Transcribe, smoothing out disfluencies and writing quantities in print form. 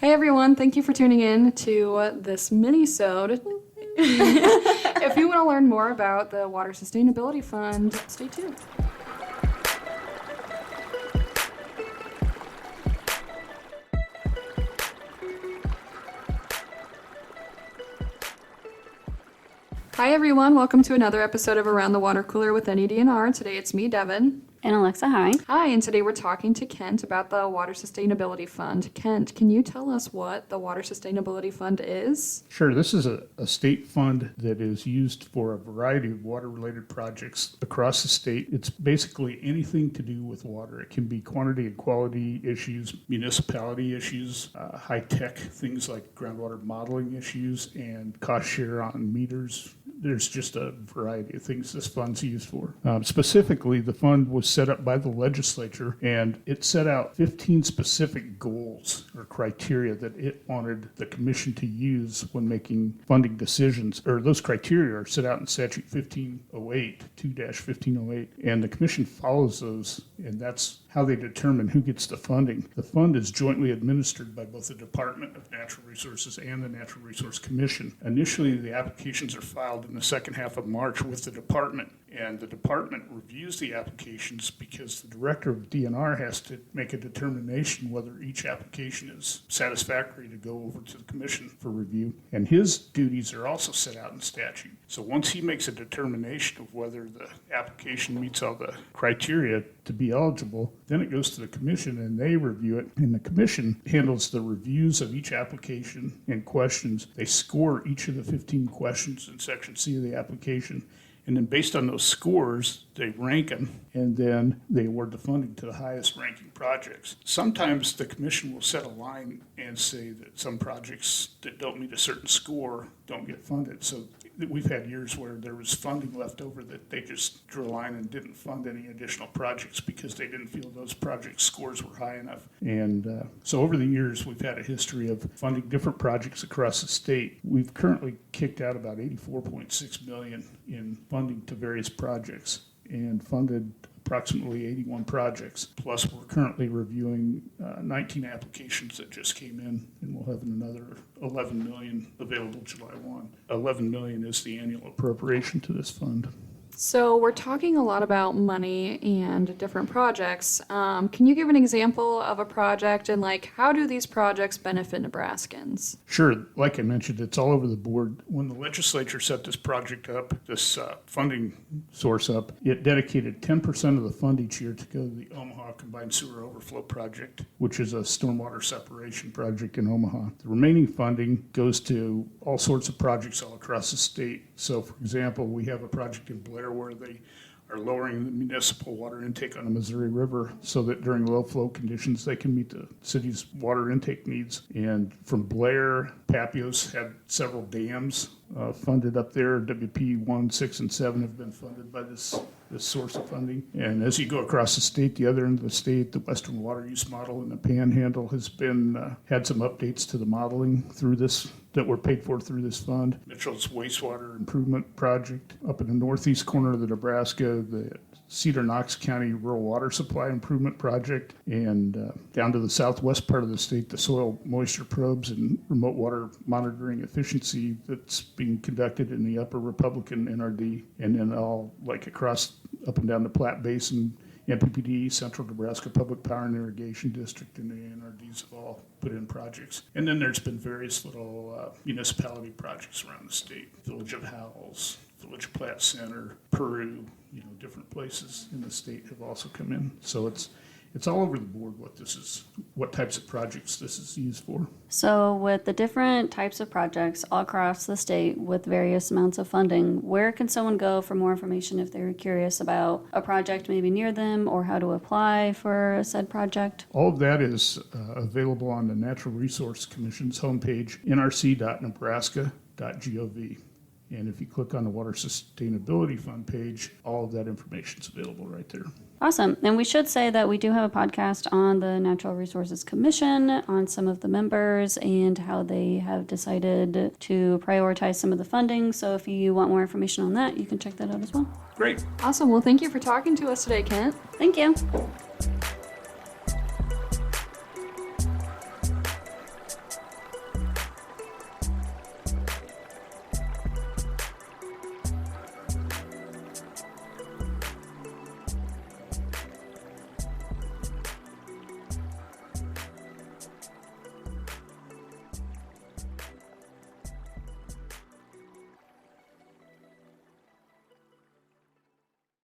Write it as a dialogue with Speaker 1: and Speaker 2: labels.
Speaker 1: Hey everyone, thank you for tuning in to this minisode. If you want to learn more about the Water Sustainability Fund, stay tuned. Hi everyone, welcome to another episode of Around the Water Cooler with NED&R. Today it's me, Dehvynne.
Speaker 2: And Alexa, hi.
Speaker 1: Hi, and today we're talking to Kent about the Water Sustainability Fund. Kent, can you tell us what the Water Sustainability Fund is?
Speaker 3: Sure. This is a state fund that is used for a variety of water-related projects across the state. It's basically anything to do with water. It can be quantity and quality issues, municipality issues, high-tech things like groundwater modeling issues, and cost share on meters. There's just a variety of things this fund's used for. Specifically, the fund was set up by the legislature, and it set out 15 specific goals or criteria that it wanted the commission to use when making funding decisions. Or those criteria are set out in statute 1508, 2-1508, and the commission follows those, and that's how they determine who gets the funding. The fund is jointly administered by both the Department of Natural Resources and the Natural Resource Commission. Initially, the applications are filed in the second half of March with the department, and the department reviews the applications because the director of DNR has to make a determination whether each application is satisfactory to go over to the commission for review. And his duties are also set out in statute. So once he makes a determination of whether the application meets all the criteria to be eligible, then it goes to the commission and they review it. And the commission handles the reviews of each application and questions. They score each of the 15 questions in section C of the application. And then based on those scores, they rank them, and then they award the funding to the highest ranking projects. Sometimes the commission will set a line and say that some projects that don't meet a certain score don't get funded. So we've had years where there was funding left over that they just drew a line and didn't fund any additional projects because they didn't feel those project scores were high enough. And so over the years, we've had a history of funding different projects across the state. We've currently kicked out about $84.6 million in funding to various projects and funded approximately 81 projects. Plus, we're currently reviewing 19 applications that just came in, and we'll have another $11 million available July 1. $11 million is the annual appropriation to this fund.
Speaker 1: So we're talking a lot about money and different projects. Can you give an example of a project and how do these projects benefit Nebraskans?
Speaker 3: Sure. Like I mentioned, it's all over the board. When the legislature set this project up, this funding source up, it dedicated 10% of the fund each year to go to the Omaha Combined Sewer Overflow Project, which is a stormwater separation project in Omaha. The remaining funding goes to all sorts of projects all across the state. So, for example, we have a project in Blair where they are lowering the municipal water intake on the Missouri River so that during low flow conditions they can meet the city's water intake needs. And from Blair, Papios had several dams funded up there. WP 1, 6, and 7 have been funded by this source of funding. And as you go across the state, the other end of the state, the Western Water Use Model in the Panhandle has been had some updates to the modeling through this that were paid for through this fund. Mitchell's Wastewater Improvement Project up in the northeast corner of the Nebraska, the Cedar Knox County Rural Water Supply Improvement Project, and down to the southwest part of the state, the soil moisture probes and remote water monitoring efficiency that's being conducted in the upper Republican NRD, and then all across up and down the Platte Basin, MPPD, Central Nebraska Public Power and Irrigation District, and the NRDs have all put in projects. And then there's been various little municipality projects around the state. Village of Howells, Village of Platte Center, Peru, different places in the state have also come in. So it's all over the board what types of projects this is used for.
Speaker 2: So with the different types of projects all across the state with various amounts of funding, where can someone go for more information if they're curious about a project maybe near them or how to apply for a said project?
Speaker 3: All of that is available on the Natural Resource Commission's homepage, nrc.nebraska.gov. And if you click on the Water Sustainability Fund page, all of that information is available right there.
Speaker 2: Awesome. And we should say that we do have a podcast on the Natural Resources Commission, on some of the members and how they have decided to prioritize some of the funding. So if you want more information on that, you can check that out as well.
Speaker 3: Great.
Speaker 1: Awesome. Well, thank you for talking to us today, Kent.
Speaker 2: Thank you.